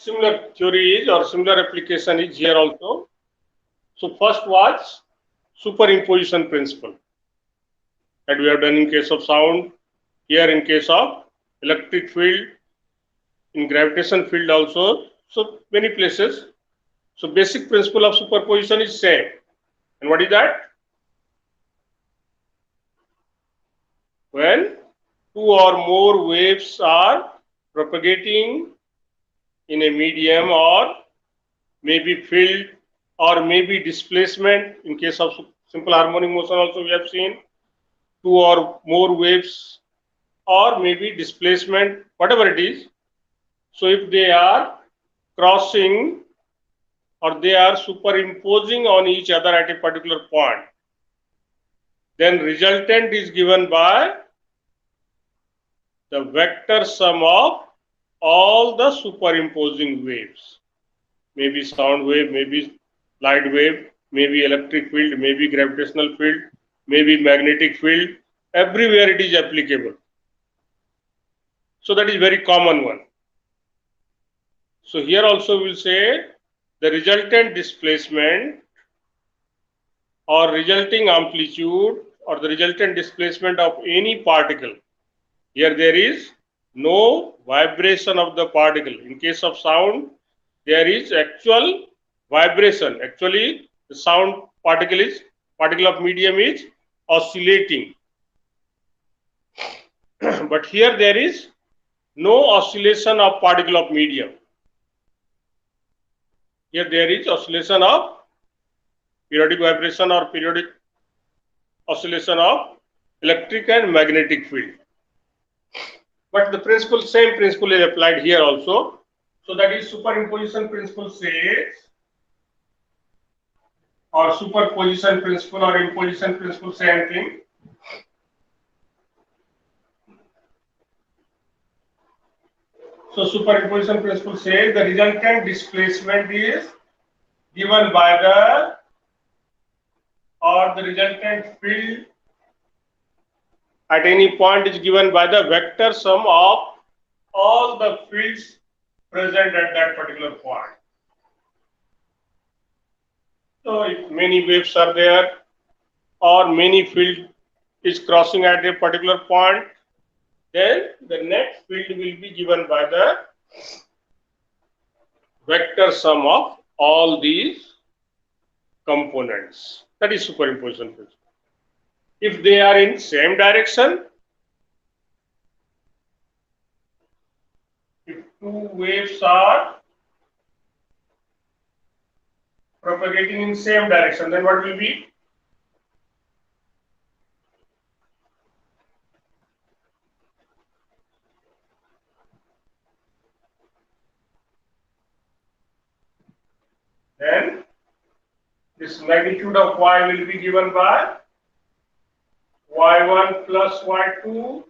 similar theory is or similar application is here also. So first was superimposition principle that we have done in case of sound, here in case of electric field, in gravitation field also, so many places. So basic principle of superposition is same. And what is that? When two or more waves are propagating in a medium or maybe field or maybe displacement, in case of simple harmonic motion also we have seen, two or more waves or maybe displacement, whatever it is. So if they are crossing or they are superimposing on each other at a particular point, then resultant is given by the vector sum of all the superimposing waves. Maybe sound wave, maybe light wave, maybe electric field, maybe gravitational field, maybe magnetic field. Everywhere it is applicable. So that is very common one. So here also we will say the resultant displacement or resulting amplitude or the resultant displacement of any particle. Here there is no vibration of the particle. In case of sound, there is actual vibration. Actually, the sound particle of medium is oscillating. But here there is no oscillation of particle of medium. Here there is oscillation of periodic vibration or periodic oscillation of electric and magnetic field. But the principle, same principle is applied here also. So that is superimposition principle says, or superposition principle or imposition principle, same thing. So superimposition principle says the resultant displacement is given by the resultant field at any point is given by the vector sum of all the fields present at that particular point. So if many waves are there or many field is crossing at a particular point, then the net field will be given by the vector sum of all these components. That is superimposition principle. If they are in same direction, if two waves are propagating in same direction, then what will be? Then this magnitude of y will be given by y1 plus y2,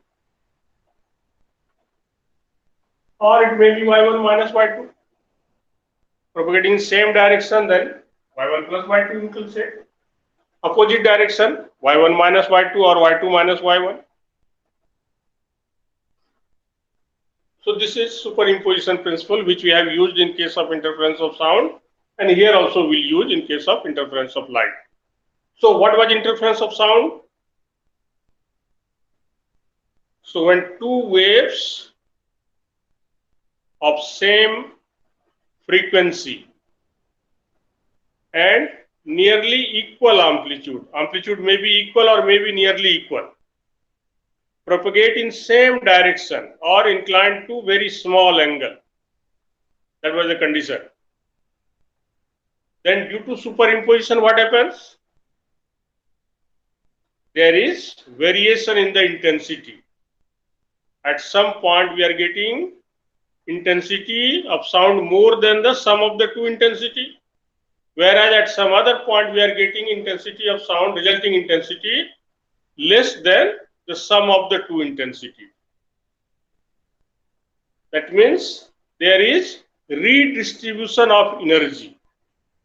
or it may be y1 minus y2. Propagating in same direction, then y1 plus y2 you can say. Opposite direction, y1 minus y2 or y2 minus y1. So this is superimposition principle which we have used in case of interference of sound, and here also we'll use in case of interference of light. So what was interference of sound? So when two waves of same frequency and nearly equal amplitude may be equal or may be nearly equal, propagate in same direction or inclined to very small angle. That was the condition. Then due to superimposition, what happens? There is variation in the intensity. At some point we are getting intensity of sound more than the sum of the two intensity, whereas at some other point we are getting intensity of sound, resulting intensity less than the sum of the two intensity. That means there is redistribution of energy.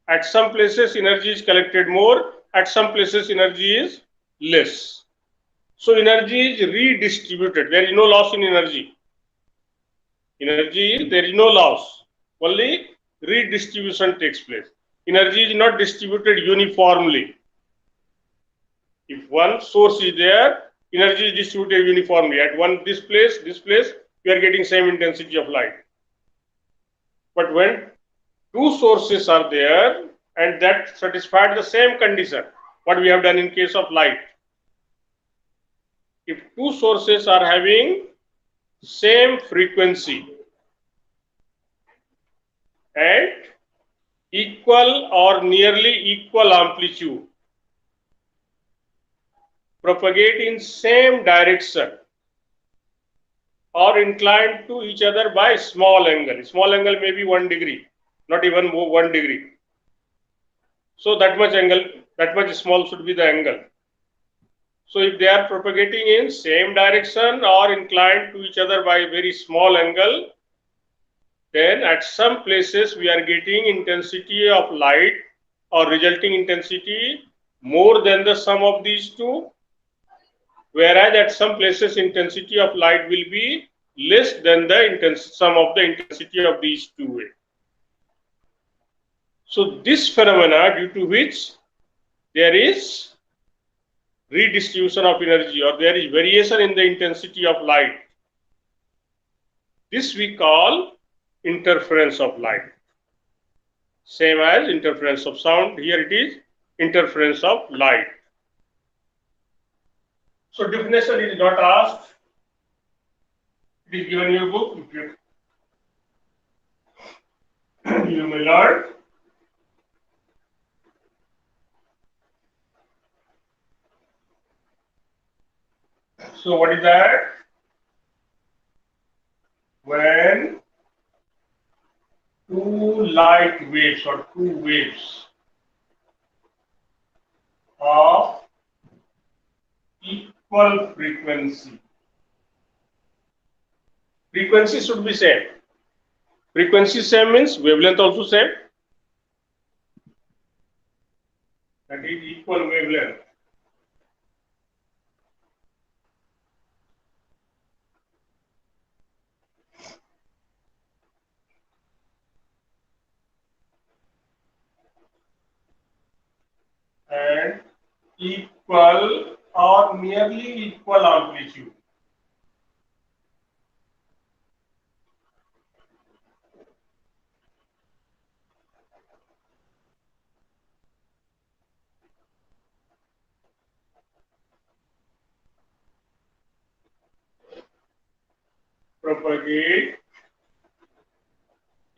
At some places energy is collected more, at some places energy is less. So energy is redistributed. There is no loss in energy. There is no loss. only redistribution takes place. Energy is not distributed uniformly. If one source is there, energy is distributed uniformly. At this place, we are getting same intensity of light. But when two sources are there and that satisfied the same condition, what we have done in case of light. If two sources are having same frequency and equal or nearly equal amplitude, propagate in same direction or inclined to each other by small angle. Small angle may be 1 degree, not even 1 degree. So that much angle, that much small should be the angle. So if they are propagating in same direction or inclined to each other by very small angle, then at some places we are getting intensity of light or resulting intensity more than the sum of these two, whereas at some places intensity of light will be less than the sum of the intensity of these two waves. So this phenomena, due to which there is redistribution of energy or there is variation in the intensity of light, this we call interference of light. Same as interference of sound, here it is interference of light. So definition is not asked, it is given in your book, you may learn. So what is that? When two light waves or two waves of equal frequency, frequency should be same. Frequency same means wavelength also same. That is equal wavelength. And equal or nearly equal amplitude. Propagate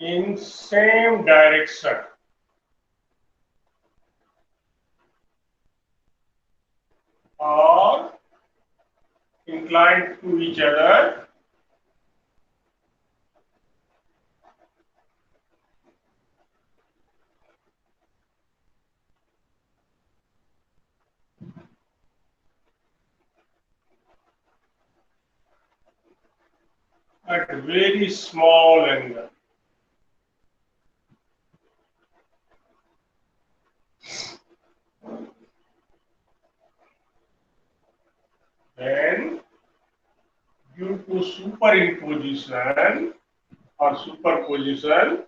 in same direction or inclined to each other at very small angle. Then due to superimposition or superposition,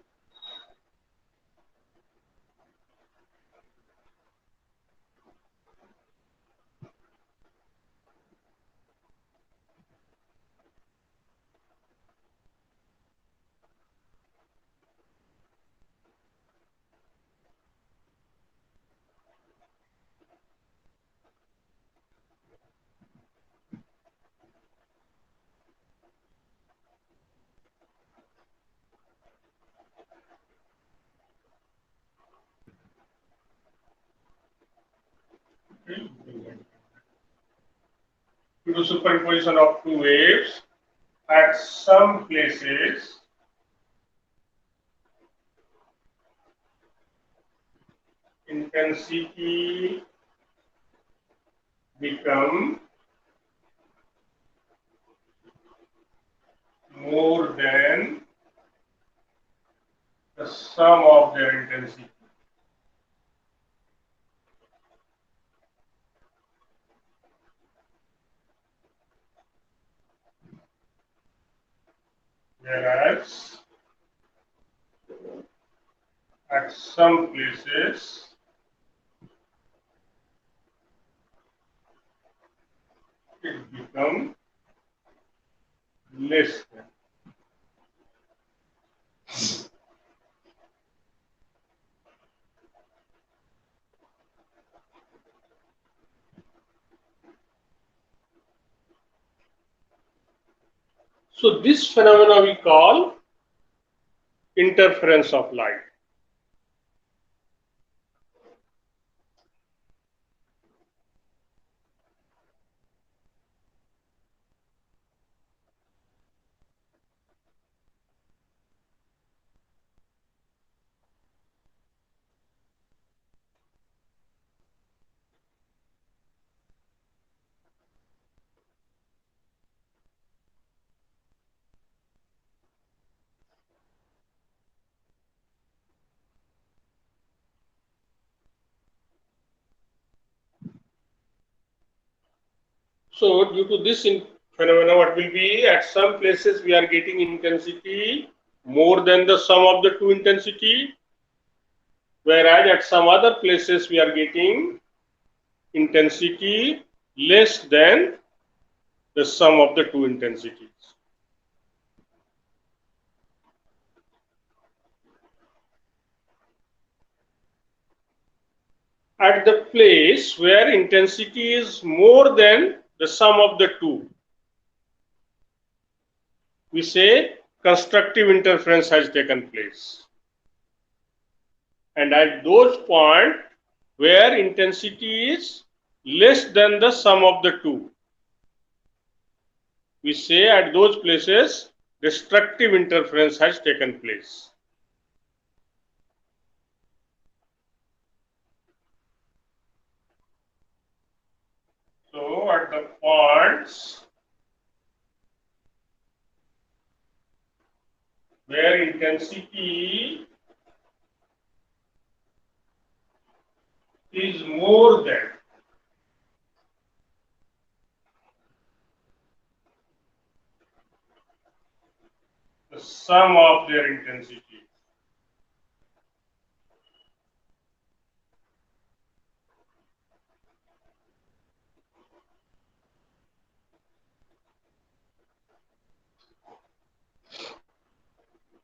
due to superimposition of two waves at some places intensity become more than the sum of their intensity. Whereas at some places it becomes less than. So this phenomena we call interference of light. So due to this phenomena, what will be, at some places we are getting intensity more than the sum of the two intensity, whereas at some other places we are getting intensity less than the sum of the two intensities. At the place where intensity is more than the sum of the two, we say constructive interference has taken place. And at those points where intensity is less than the sum of the two, we say at those places destructive interference has taken place. So at the points where intensity is more than the sum of their intensity,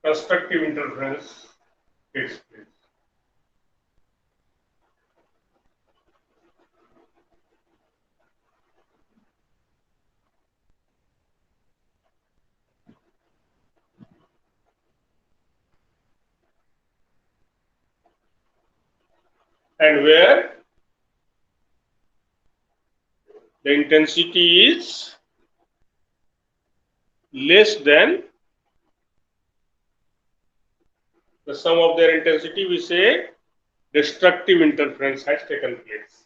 constructive interference takes place. And where the intensity is less than the sum of their intensity, we say destructive interference has taken place.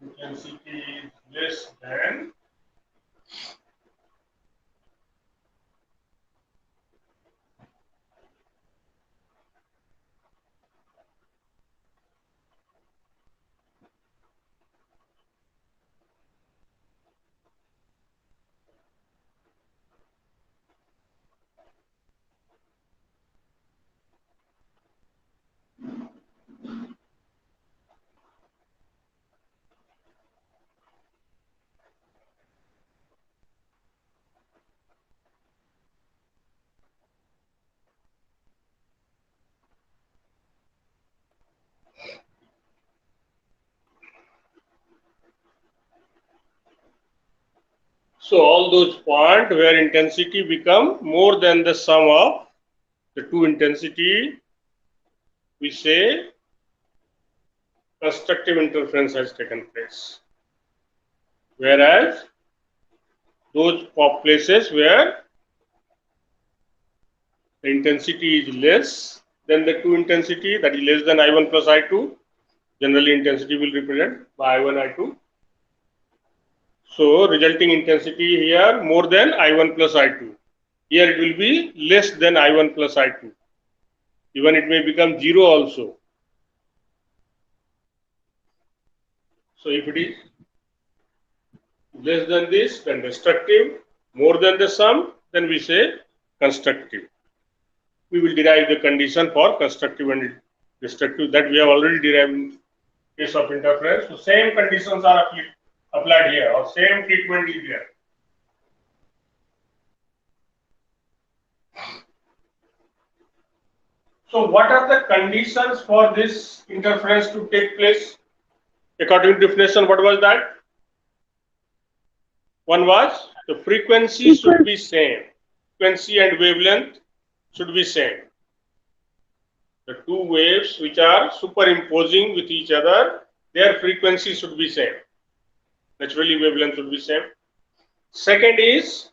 Intensity is less than so all those points where intensity become more than the sum of the two intensity, we say constructive interference has taken place. Whereas those places where the intensity is less then the 2 intensity, that is less than I1 plus I2. Generally intensity will represent by I1, I2. So resulting intensity here more than I1 plus I2. Here it will be less than I1 plus I2. Even it may become 0 also. So if it is less than this, then destructive. More than the sum, then we say constructive. We will derive the condition for constructive and destructive that we have already derived in case of interference. So same conditions are applied here, or same treatment is here. So what are the conditions for this interference to take place? According to definition, what was that? One was the frequency should be same. Frequency and wavelength should be same. The two waves which are superimposing with each other, their frequency should be same. Naturally, wavelength should be same. Second is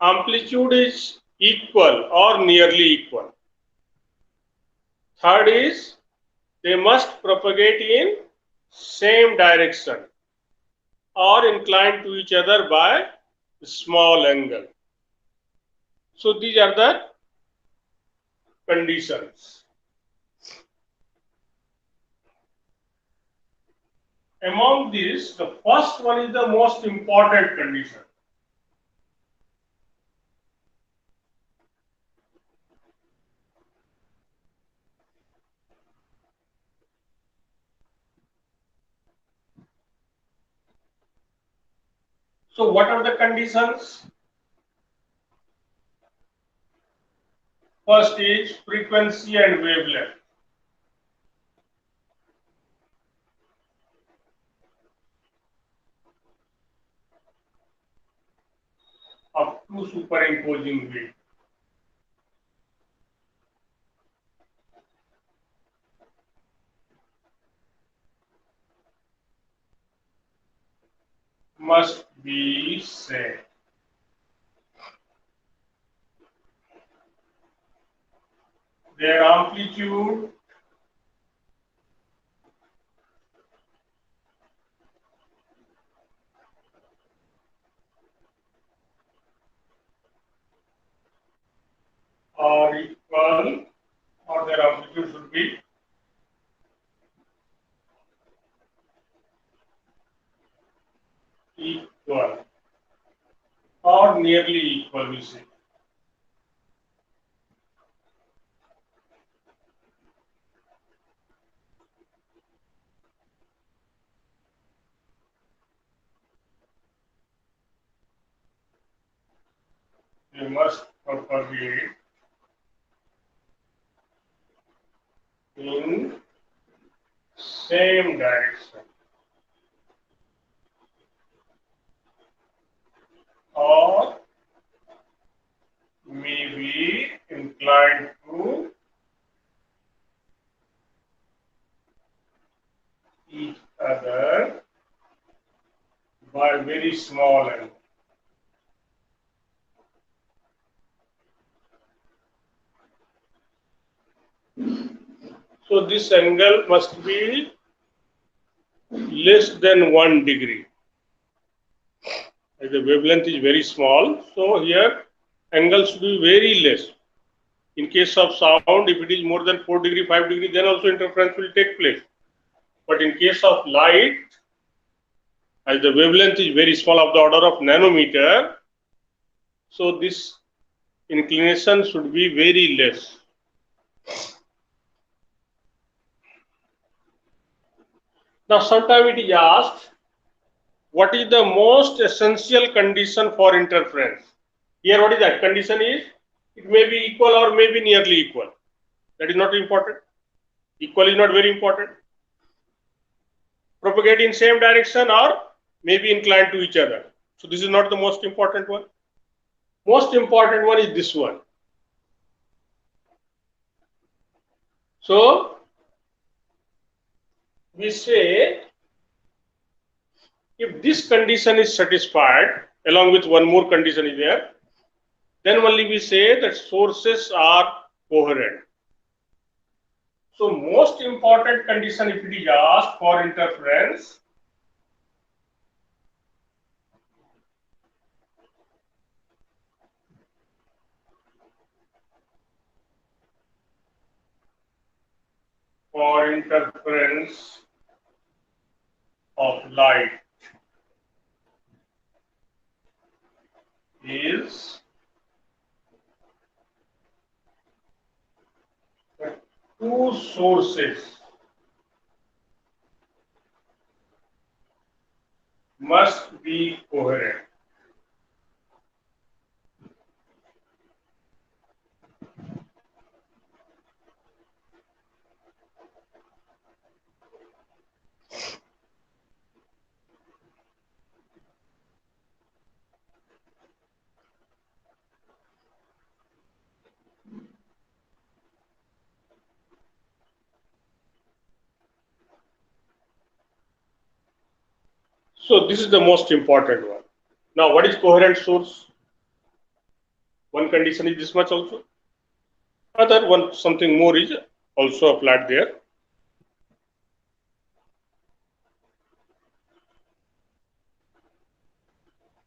amplitude is equal or nearly equal. Third is they must propagate in same direction or inclined to each other by a small angle. So these are the conditions. Among these, the first one is the most important condition. So what are the conditions? First is frequency and wavelength of two superimposing waves. Must be same. Their amplitude are equal, or their amplitude should be equal or nearly equal, we say. They must propagate in same direction or may be inclined to each other by very small angle. So this angle must be less than 1 degree. As the wavelength is very small, so here angle should be very less. In case of sound, if it is more than 4 degree, 5 degree, then also interference will take place. But in case of light, as the wavelength is very small, of the order of nanometer, so this inclination should be very less. Now, sometimes it is asked, what is the most essential condition for interference? Here, what is that? Condition is, it may be equal or may be nearly equal. That is not important. Equal is not very important. Propagate in same direction or may be inclined to each other. So this is not the most important one. Most important one is this one. So we say if this condition is satisfied, along with one more condition is there, then only we say that sources are coherent. So most important condition if it is asked for interference, of light is the two sources must be coherent. So this is the most important one. Now what is coherent source? One condition is this much also. Other one, something more is also applied there.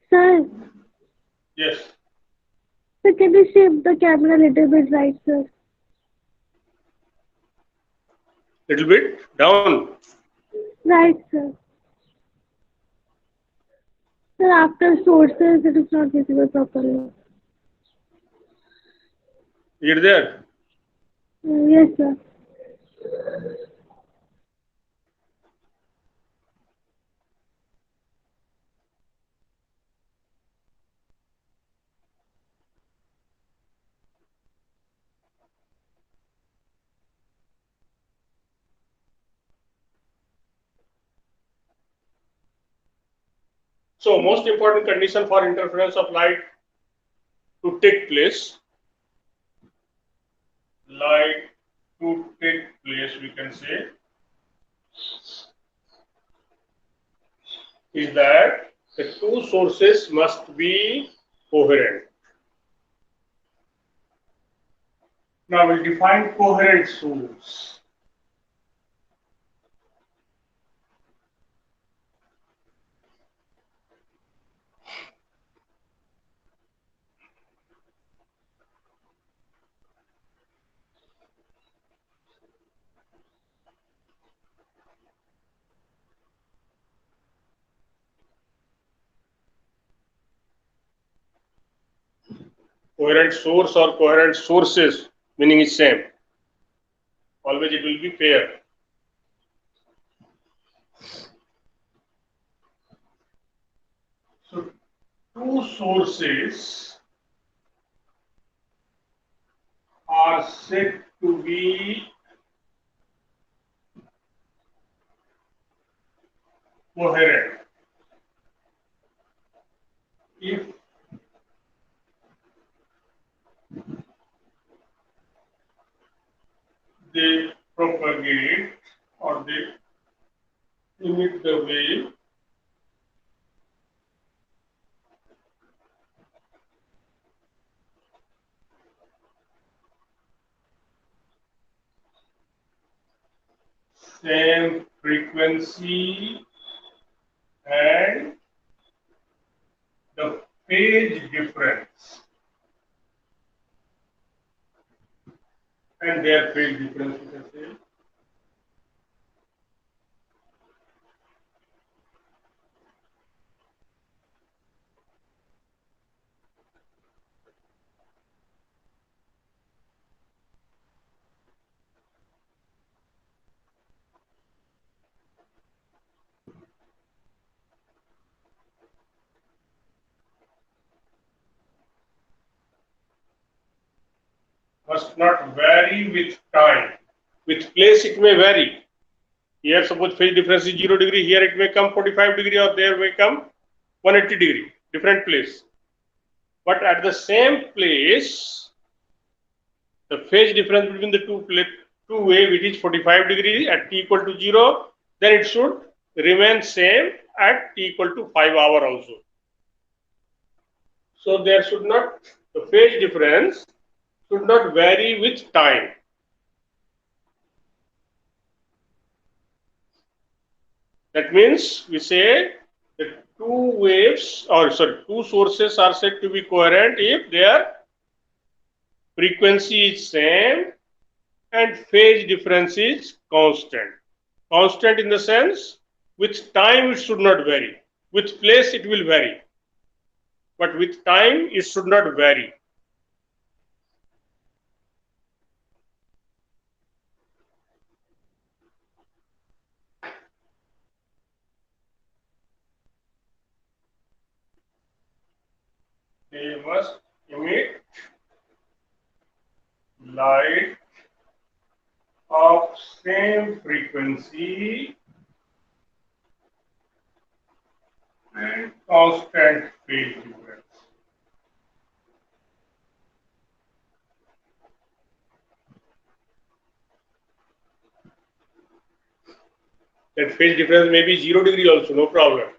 Sir, Yes. so can you shape the camera a little bit right, sir? Little bit down. Right, sir. Sir, after sources, it is not visible properly. Is it there? Yes, sir. So most important condition for interference of light to take place, we can say, is that the two sources must be coherent. Now we'll define coherent source. Coherent source or coherent sources, meaning is same. Always it will be pair. So two sources are said to be coherent if they propagate or they emit the wave same frequency and the phase difference and their phase difference you can say must not vary with time. With place it may vary. Here suppose phase difference is 0 degree, here it may come 45 degree or there may come 180 degree, different place. But at the same place, the phase difference between the two wave, which is 45 degree at t equal to 0, then it should remain same at t equal to 5 hour also. So there should not, the phase difference should not vary with time. That means we say the two waves, or sorry, two sources are said to be coherent if their frequency is same and phase difference is constant. Constant in the sense with time it should not vary. With place it will vary, but with time it should not vary. They must emit light of same frequency and constant phase difference. That phase difference may be 0 degree also, no problem.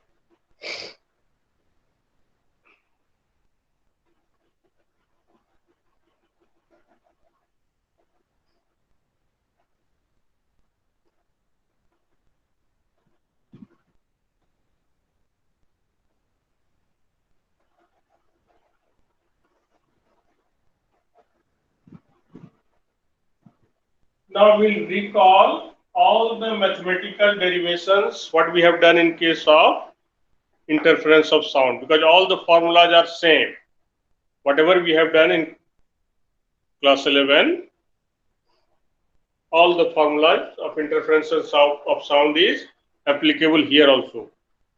Now we'll recall all the mathematical derivations what we have done in case of interference of sound, because all the formulas are same. Whatever we have done in class 11, all the formulas of interferences of sound is applicable here also.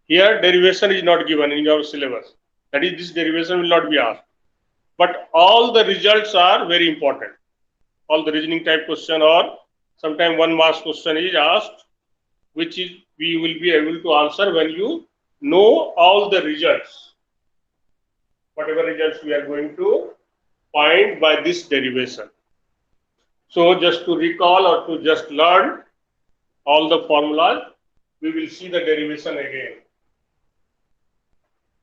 Here derivation is not given in your syllabus. That is, this derivation will not be asked. But all the results are very important. All the reasoning type question or sometime 1 mark question is asked, which is we will be able to answer when you know all the results. Whatever results we are going to find by this derivation. So just to recall or to just learn all the formulas, we will see the derivation again.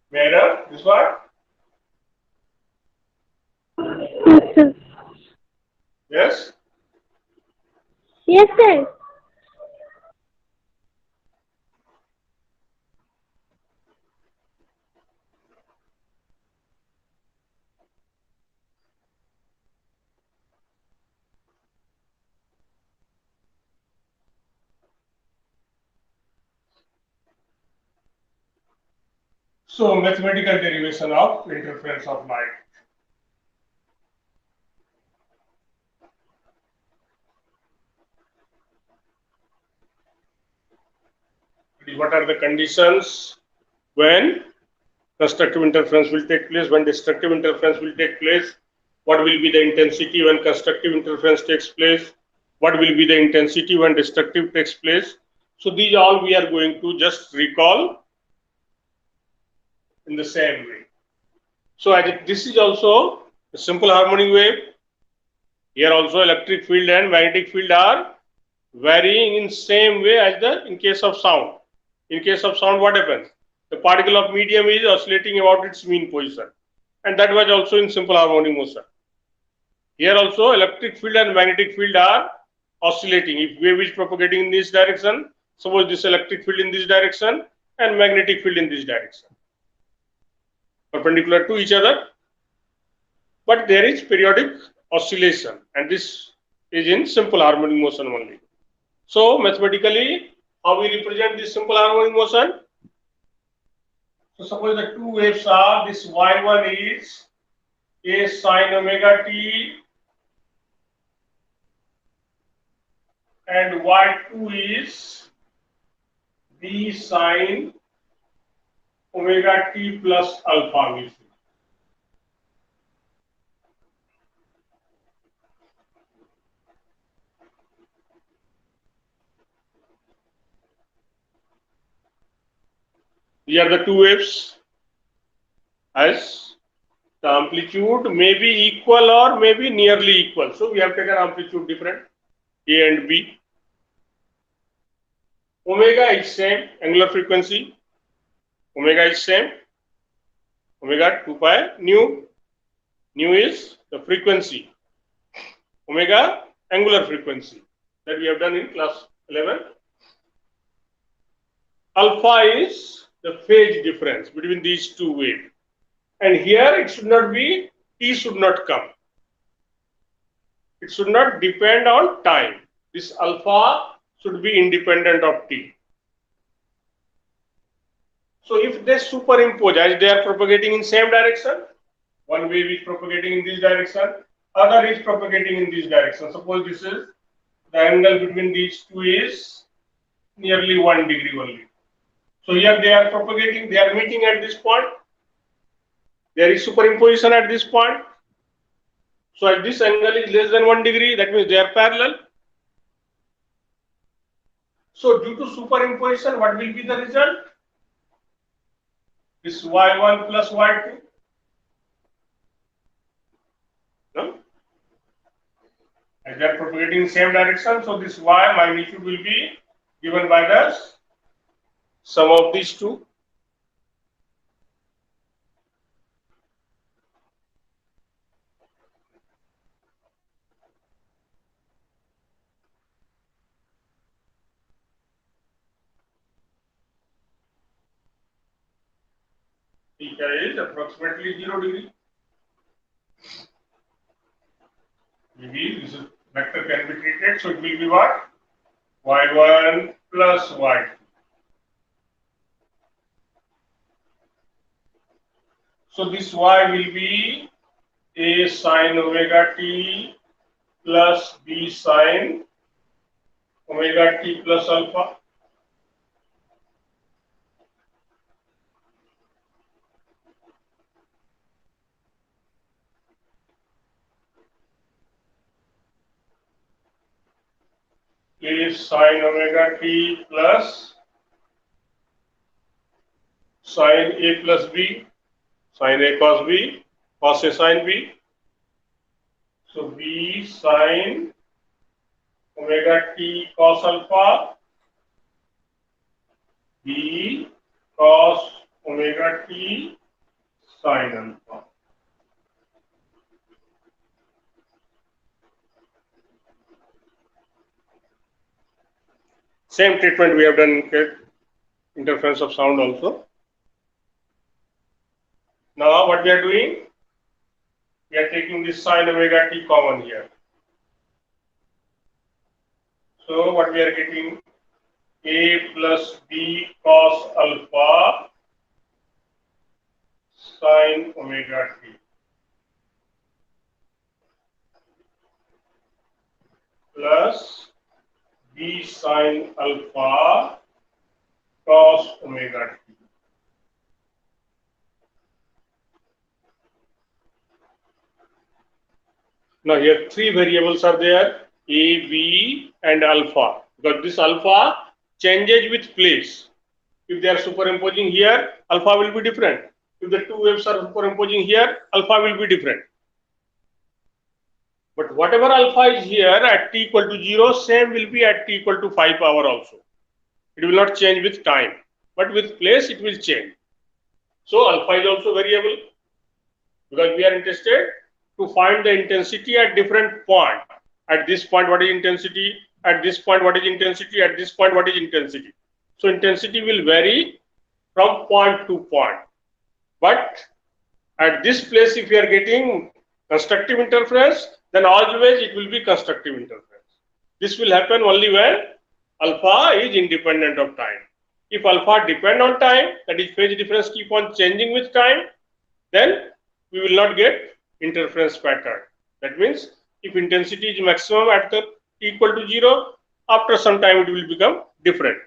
Where this one? Yes, sir. Yes. Yes, sir. So mathematical derivation of interference of light. What are the conditions when constructive interference will take place, when destructive interference will take place, what will be the intensity when constructive interference takes place, what will be the intensity when destructive takes place. So these all we are going to just recall in the same way. So this is also a simple harmonic wave. Here also electric field and magnetic field are varying in same way as in case of sound. In case of sound, what happens? The particle of medium is oscillating about its mean position, and that was also in simple harmonic motion. Here also electric field and magnetic field are oscillating. If wave is propagating in this direction, suppose this electric field in this direction and magnetic field in this direction, perpendicular to each other, but there is periodic oscillation, and this is in simple harmonic motion only. So mathematically, how we represent this simple harmonic motion? So suppose the two waves are, this y1 is a sine omega t and y2 is b sine omega t plus alpha. These are the two waves, as the amplitude may be equal or may be nearly equal. So we have taken amplitude different, A and B. Omega is same, angular frequency. Omega is same, omega 2 pi nu. Nu is the frequency. Omega angular frequency that we have done in class 11. alpha is the phase difference between these two waves. And here it should not be, t should not come. It should not depend on time. This alpha should be independent of t. So if they superimpose, as they are propagating in same direction, one wave is propagating in this direction, other is propagating in this direction. Suppose this is the angle between these two is nearly 1 degree only. So here they are propagating, they are meeting at this point. There is superimposition at this point. So at this angle is less than 1 degree, that means they are parallel. So due to superimposition, what will be the result? This y1 plus y2. No? As they are propagating in same direction, so this y magnitude will be given by the sum of these two. Theta is approximately 0 degree. Maybe this vector can be treated, so it will be what? Y1 plus y2. So this y will be a sine omega t plus b sine omega t plus alpha. Is sine omega t plus sine a plus b, sine a cos b, cos a sine b. So b sine omega t cos alpha, b cos omega t sine alpha. Same treatment we have done in interference of sound also. Now what we are doing? We are taking this sine omega t common here. So what we are getting? A plus b cos alpha sine omega t plus b sine alpha cos omega t. Now here three variables are there, a, b and alpha, because this alpha changes with place. If they are superimposing here, alpha will be different. If the two waves are superimposing here, alpha will be different. But whatever alpha is here at t equal to 0, same will be at t equal to 5 power also. It will not change with time, but with place it will change. So alpha is also variable, because we are interested to find the intensity at different point. At this point, what is intensity? At this point, what is intensity? At this point, what is intensity? So intensity will vary from point to point. But at this place, if you are getting constructive interference, then always it will be constructive interference. This will happen only when alpha is independent of time. If alpha depend on time, that is phase difference keep on changing with time, then we will not get interference pattern. That means if intensity is maximum at the t equal to 0, after some time it will become different.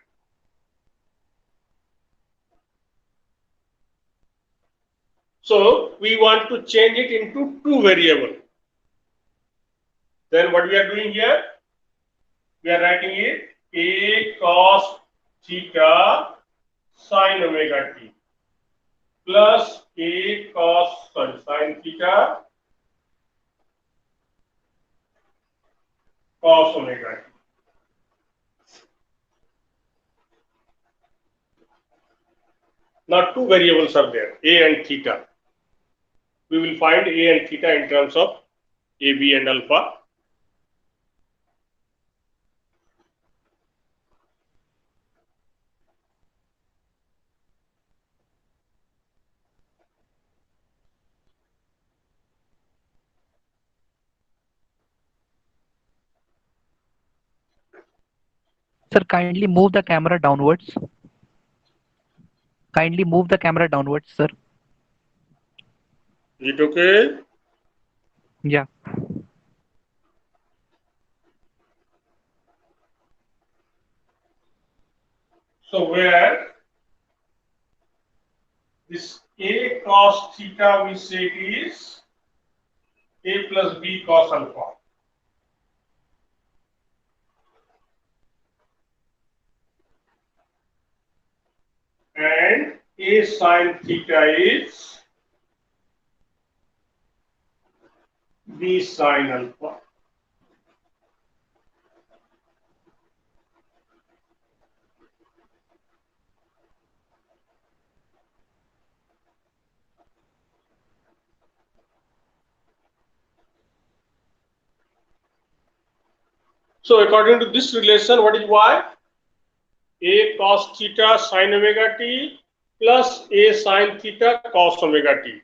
So we want to change it into two variables. Then what we are doing here? We are writing it a cos theta sine omega t plus a cos sine theta cos omega t. Now two variables are there, a and theta. We will find a and theta in terms of a, b and alpha. Sir, kindly move the camera downwards. Kindly move the camera downwards, sir. Is it okay? Yeah. So where this A cos theta we say it is A plus B cos alpha. And A sin theta is B sin alpha. So according to this relation, what is Y? A cos theta sin omega t plus A sin theta cos omega t.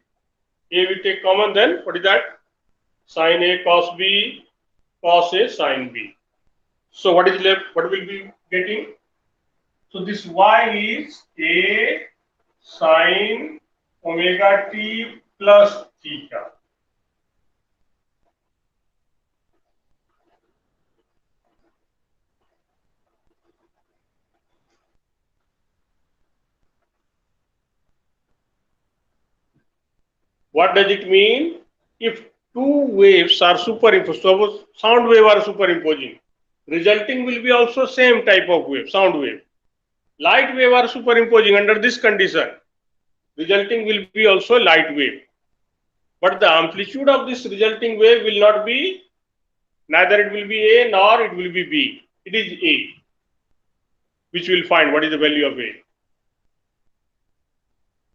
A we take common, then what is that? Sin A cos B cos A sin B. So what is left? What will be getting? So this Y is A sin omega t plus theta. What does it mean? If two waves are superimposed, suppose sound wave are superimposing, resulting will be also same type of wave, sound wave. Light wave are superimposing under this condition, resulting will be also light wave. But the amplitude of this resulting wave will not be, neither it will be A nor it will be B. It is A, which we will find what is the value of A.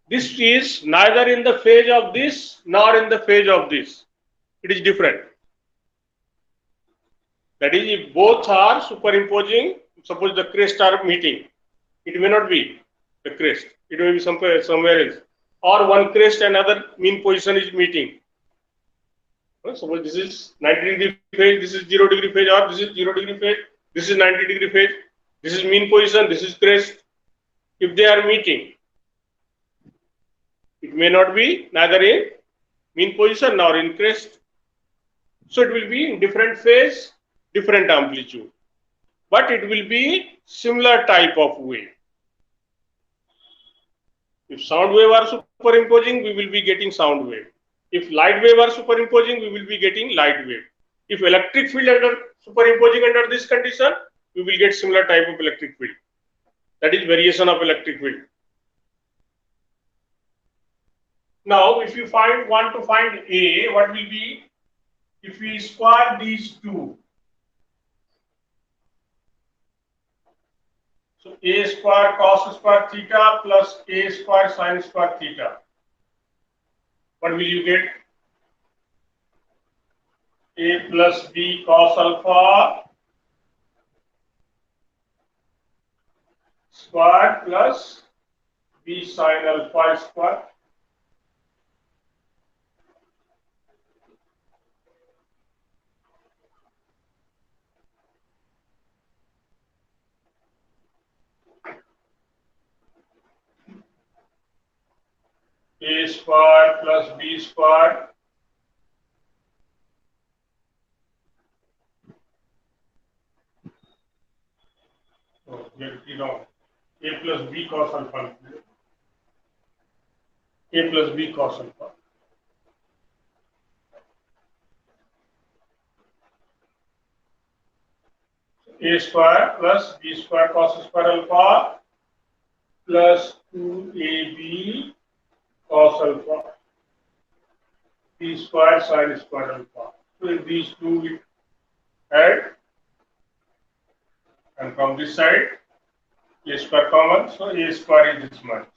This is neither in the phase of this nor in the phase of this. It is different. That is, if both are superimposing, suppose the crest are meeting, it may not be the crest, it may be somewhere else. Or one crest and other mean position is meeting. Suppose this is 90-degree phase, this is 0-degree phase, or this is 0-degree phase, this is 90-degree phase, this is mean position, this is crest. If they are meeting, it may not be neither in mean position nor in crest. So it will be in different phase, different amplitude. But it will be similar type of wave. If sound wave are superimposing, we will be getting sound wave. If light wave are superimposing, we will be getting light wave. If electric field under superimposing under this condition, we will get similar type of electric field. That is variation of electric field. Now, if you want to find A, what will be if we square these two? So A square cos square theta plus A square sin square theta. What will you get? A plus B cos alpha square plus B sin alpha square. A square plus B square A plus B cos alpha. A plus B cos alpha. A square plus B square cos square alpha plus 2AB cos alpha B square sin square alpha. So if these two we add, and from this side A square common, so A square is this much.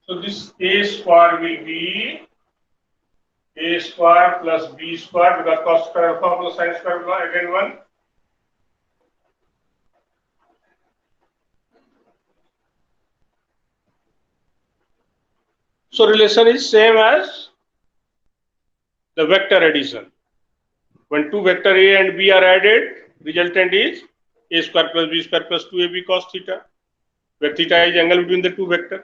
So this A square will be A square plus B square, because cos square alpha plus sin square alpha again 1. So relation is same as the vector addition. When two vector A and B are added, resultant is A square plus B square plus 2AB cos theta, where theta is angle between the two vectors.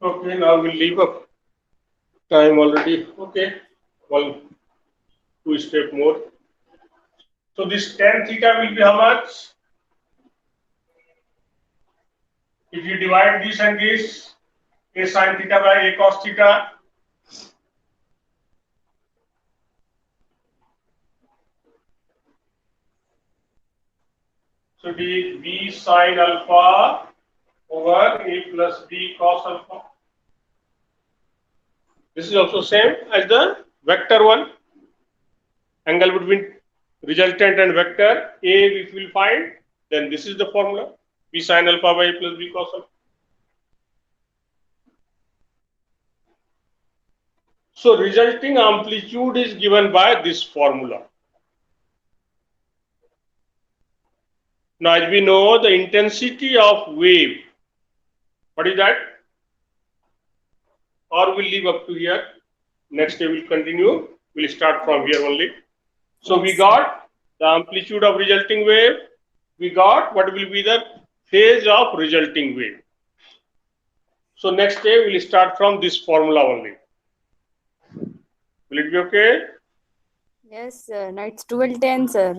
Okay, now we'll leave up time already. Okay, one, two step more. So this tan theta will be how much? If you divide this and this, A sin theta by A cos theta, so it is B sin alpha over A plus B cos alpha. This is also same as the vector one. Angle between resultant and vector A if we will find, then this is the formula. B sin alpha by A plus B cos alpha. So resulting amplitude is given by this formula. Now as we know the intensity of wave, what is that? Or we'll leave up to here. Next day we'll continue. We'll start from here only. So we got the amplitude of resulting wave. We got what will be the phase of resulting wave. So next day we'll start from this formula only. Will it be okay? Yes, sir. Now it's 12:10, sir.